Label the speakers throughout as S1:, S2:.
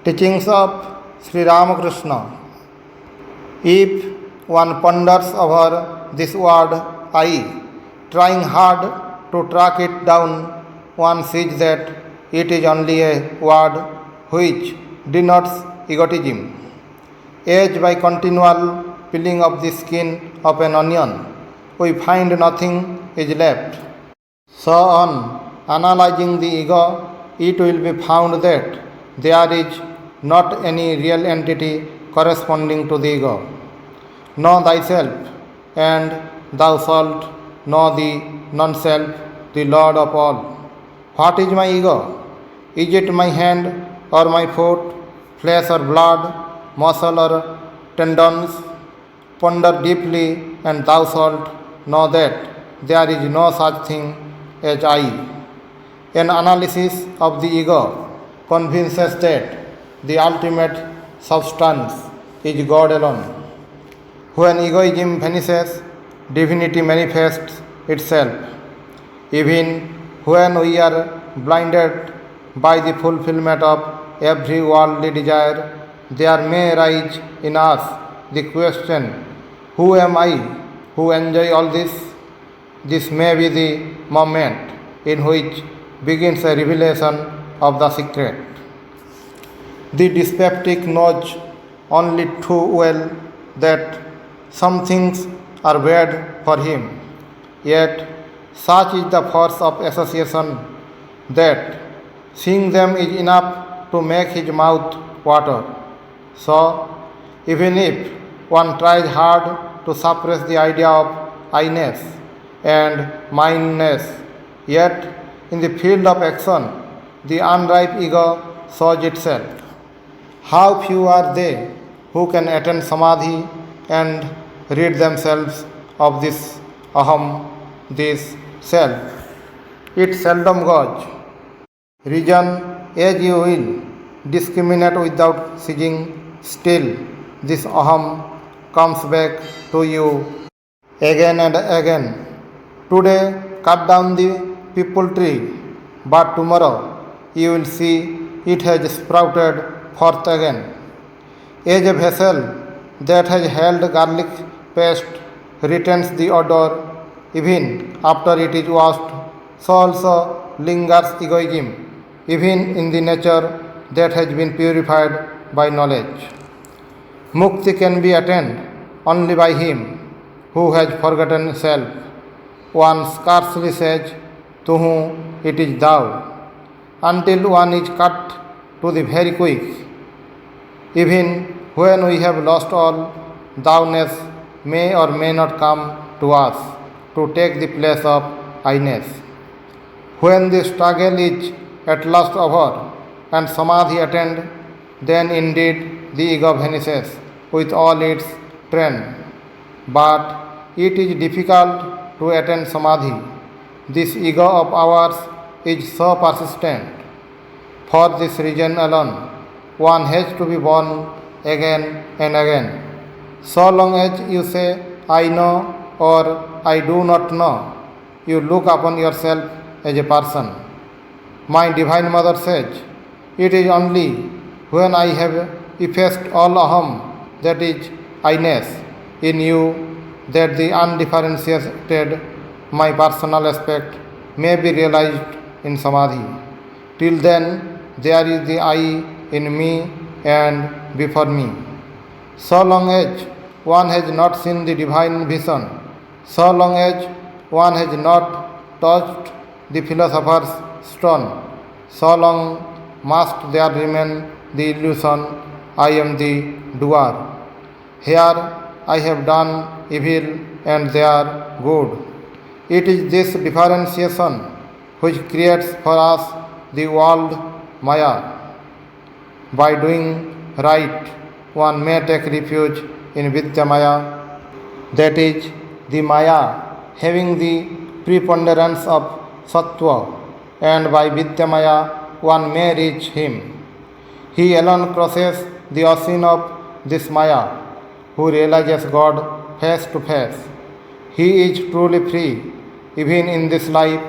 S1: Teachings of Sri Ramakrishna. If one ponders over this word I, trying hard to track it down, one sees that it is only a word which denotes egotism. As by continual peeling of the skin of an onion, we find nothing is left. So on analyzing the ego, it will be found that there is not any real entity corresponding to the ego. Know thyself, and thou shalt know the non-self, the Lord of all. What is my ego? Is it my hand or my foot, flesh or blood, muscle or tendons? Ponder deeply, and thou shalt know that there is no such thing as I. An analysis of the ego convinces that the ultimate substance is God alone. When egoism vanishes, divinity manifests itself. Even when we are blinded by the fulfillment of every worldly desire, there may arise in us the question, who am I who enjoy all this? This may be the moment in which begins a revelation of the secret. The dyspeptic knows only too well that some things are bad for him, yet such is the force of association that seeing them is enough to make his mouth water. So, even if one tries hard to suppress the idea of I-ness and mindness, yet in the field of action, the unripe ego shows itself. How few are they who can attain samadhi and rid themselves of this aham, this self. It seldom goes. Reason as you will, discriminate without ceasing, still this aham comes back to you again and again. Today cut down the people tree, but tomorrow you will see it has sprouted forth again. As a vessel that has held garlic paste retains the odor even after it is washed, so also lingers egoism, even in the nature that has been purified by knowledge. Mukti can be attained only by him who has forgotten self. One scarcely says to whom it is thou, until one is cut to the very quick. Even when we have lost all, thou-ness may or may not come to us to take the place of I-ness. When the struggle is at last over and samadhi attained, then indeed the ego vanishes with all its train. But it is difficult to attain samadhi. This ego of ours is so persistent. For this reason alone, one has to be born again and again. So long as you say, I know or I do not know, you look upon yourself as a person. My Divine Mother says, it is only when I have effaced all aham, that is I-ness, in you, that the undifferentiated, my personal aspect, may be realized in samadhi. Till then, there is the I in me and before me. So long as one has not seen the divine vision, so long as one has not touched the philosopher's stone, so long must there remain the illusion, I am the doer. Here I have done evil and there good. It is this differentiation which creates for us the world Maya. By doing right, one may take refuge in Vidya Maya, that is, the Maya having the preponderance of Sattva, and by Vidya Maya one may reach him. He alone crosses the ocean of this Maya, who realizes God face to face. He is truly free, even in this life,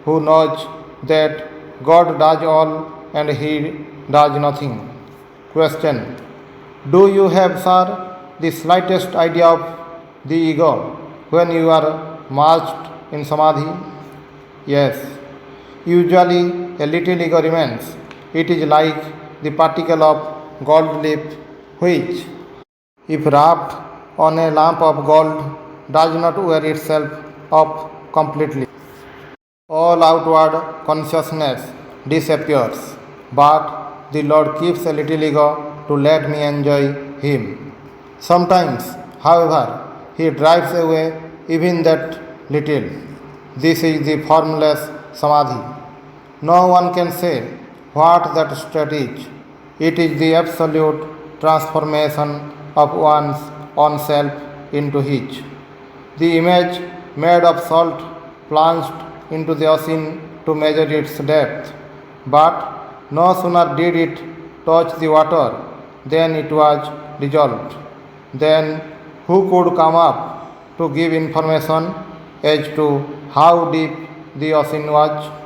S1: who knows that God does all and he does nothing. Question. Do you have, sir, the slightest idea of the ego when you are merged in samadhi? Yes. Usually a little ego remains. It is like the particle of gold leaf which, if wrapped on a lamp of gold, does not wear itself up completely. All outward consciousness disappears, but the Lord keeps a little ego to let me enjoy Him. Sometimes, however, He drives away even that little. This is the formless samadhi. No one can say what that state is. It is the absolute transformation of one's own self into His. The image made of salt plunged into the ocean to measure its depth, but no sooner did it touch the water than it was dissolved. Then who could come up to give information as to how deep the ocean was?